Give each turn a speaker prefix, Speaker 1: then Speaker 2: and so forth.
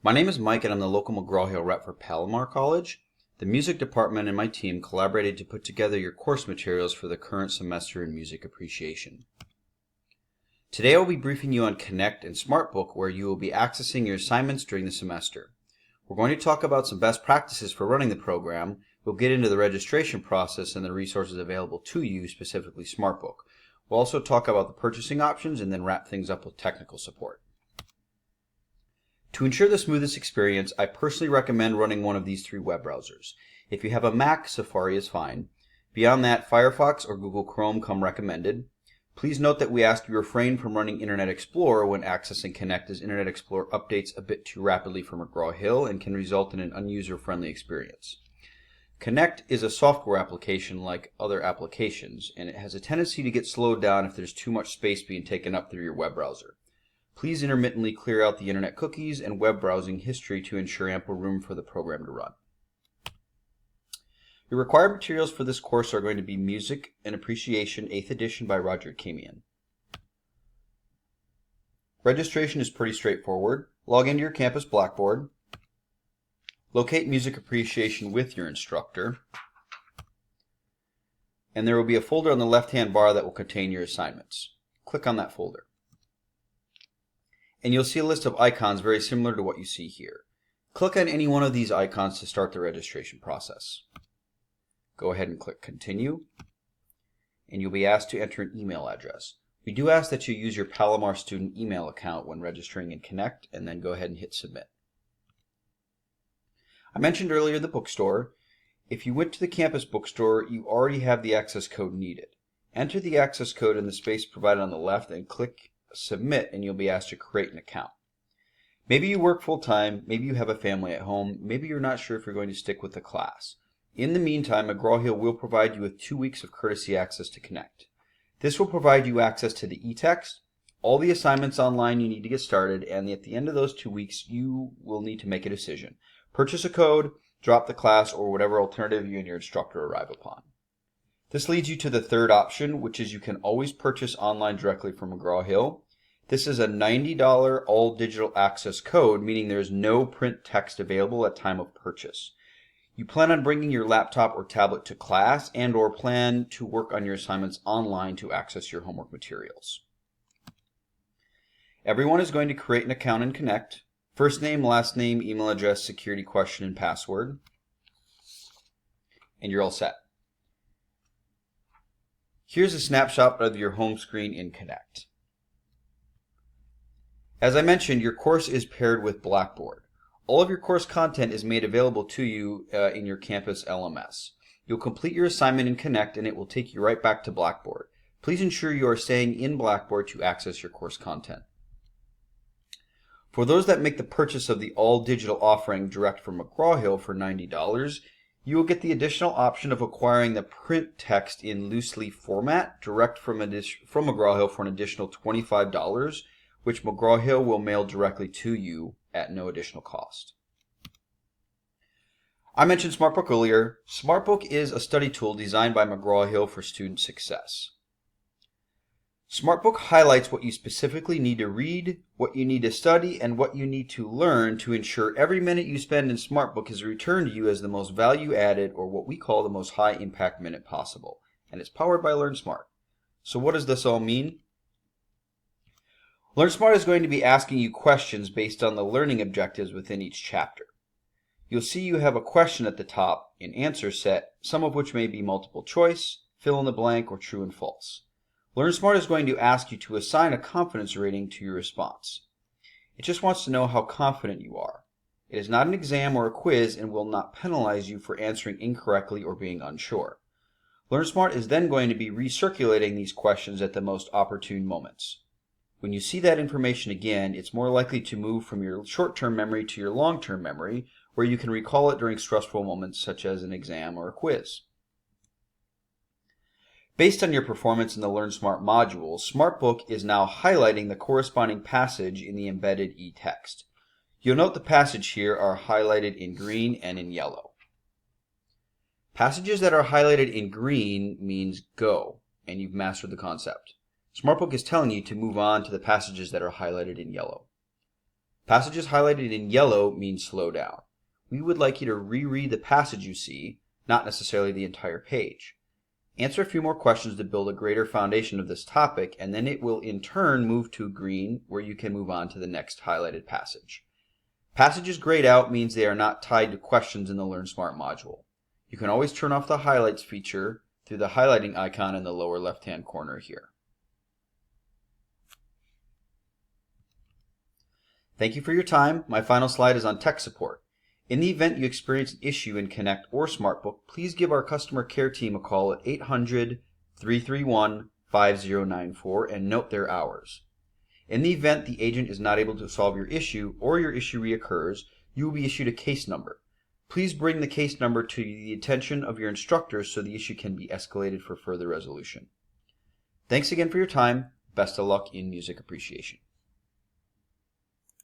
Speaker 1: My name is Mike and I'm the local McGraw-Hill rep for Palomar College. The music department and my team collaborated to put together your course materials for the current semester in music appreciation. Today I will be briefing you on Connect and SmartBook, where you will be accessing your assignments during the semester. We're going to talk about some best practices for running the program. We'll get into the registration process and the resources available to you, specifically SmartBook. We'll also talk about the purchasing options and then wrap things up with technical support. To ensure the smoothest experience, I personally recommend running one of these three web browsers. If you have a Mac, Safari is fine. Beyond that, Firefox or Google Chrome come recommended. Please note that we ask you refrain from running Internet Explorer when accessing Connect, as Internet Explorer updates a bit too rapidly for McGraw-Hill and can result in an unuser-friendly experience. Connect is a software application like other applications, and it has a tendency to get slowed down if there's too much space being taken up through your web browser. Please intermittently clear out the internet cookies and web browsing history to ensure ample room for the program to run. Your required materials for this course are going to be Music and Appreciation 8th edition by Kamien. Registration is pretty straightforward. Log into your campus Blackboard. Locate Music Appreciation with your instructor. And there will be a folder on the left-hand bar that will contain your assignments. Click on that folder. And you'll see a list of icons very similar to what you see here. Click on any one of these icons to start the registration process. Go ahead and click Continue, and you'll be asked to enter an email address. We do ask that you use your Palomar student email account when registering in Connect, and then go ahead and hit Submit. I mentioned earlier the bookstore. If you went to the campus bookstore, you already have the access code needed. Enter the access code in the space provided on the left and click Submit, and you'll be asked to create an account. Maybe you work full-time, maybe you have a family at home, maybe you're not sure if you're going to stick with the class. In the meantime, McGraw-Hill will provide you with 2 weeks of courtesy access to Connect. This will provide you access to the e-text, all the assignments online you need to get started, and at the end of those 2 weeks, you will need to make a decision. Purchase a code, drop the class, or whatever alternative you and your instructor arrive upon. This leads you to the third option, which is you can always purchase online directly from McGraw-Hill. This is a $90 all-digital access code, meaning there is no print text available at time of purchase. You plan on bringing your laptop or tablet to class and/or plan to work on your assignments online to access your homework materials. Everyone is going to create an account in Connect. First name, last name, email address, security question, and password. And you're all set. Here's a snapshot of your home screen in Connect. As I mentioned, your course is paired with Blackboard. All of your course content is made available to you in your campus LMS. You'll complete your assignment in Connect and it will take you right back to Blackboard. Please ensure you are staying in Blackboard to access your course content. For those that make the purchase of the all-digital offering direct from McGraw-Hill for $90, you will get the additional option of acquiring the print text in loose leaf format direct from McGraw-Hill for an additional $25, which McGraw-Hill will mail directly to you at no additional cost. I mentioned SmartBook earlier. SmartBook is a study tool designed by McGraw-Hill for student success. SmartBook highlights what you specifically need to read, what you need to study, and what you need to learn to ensure every minute you spend in SmartBook is returned to you as the most value added, or what we call the most high impact minute possible. And it's powered by LearnSmart. So what does this all mean? LearnSmart is going to be asking you questions based on the learning objectives within each chapter. You'll see you have a question at the top in answer set, some of which may be multiple choice, fill in the blank, or true and false. LearnSmart is going to ask you to assign a confidence rating to your response. It just wants to know how confident you are. It is not an exam or a quiz and will not penalize you for answering incorrectly or being unsure. LearnSmart is then going to be recirculating these questions at the most opportune moments. When you see that information again, it's more likely to move from your short-term memory to your long-term memory, where you can recall it during stressful moments such as an exam or a quiz. Based on your performance in the LearnSmart module, SmartBook is now highlighting the corresponding passage in the embedded e-text. You'll note the passage here are highlighted in green and in yellow. Passages that are highlighted in green means go, and you've mastered the concept. SmartBook is telling you to move on to the passages that are highlighted in yellow. Passages highlighted in yellow mean slow down. We would like you to reread the passage you see, not necessarily the entire page. Answer a few more questions to build a greater foundation of this topic, and then it will in turn move to green, where you can move on to the next highlighted passage. Passages grayed out means they are not tied to questions in the Learn Smart module. You can always turn off the highlights feature through the highlighting icon in the lower left-hand corner here. Thank you for your time. My final slide is on tech support. In the event you experience an issue in Connect or SmartBook, please give our customer care team a call at 800-331-5094 and note their hours. In the event the agent is not able to solve your issue or your issue reoccurs, you will be issued a case number. Please bring the case number to the attention of your instructors so the issue can be escalated for further resolution. Thanks again for your time. Best of luck in music appreciation.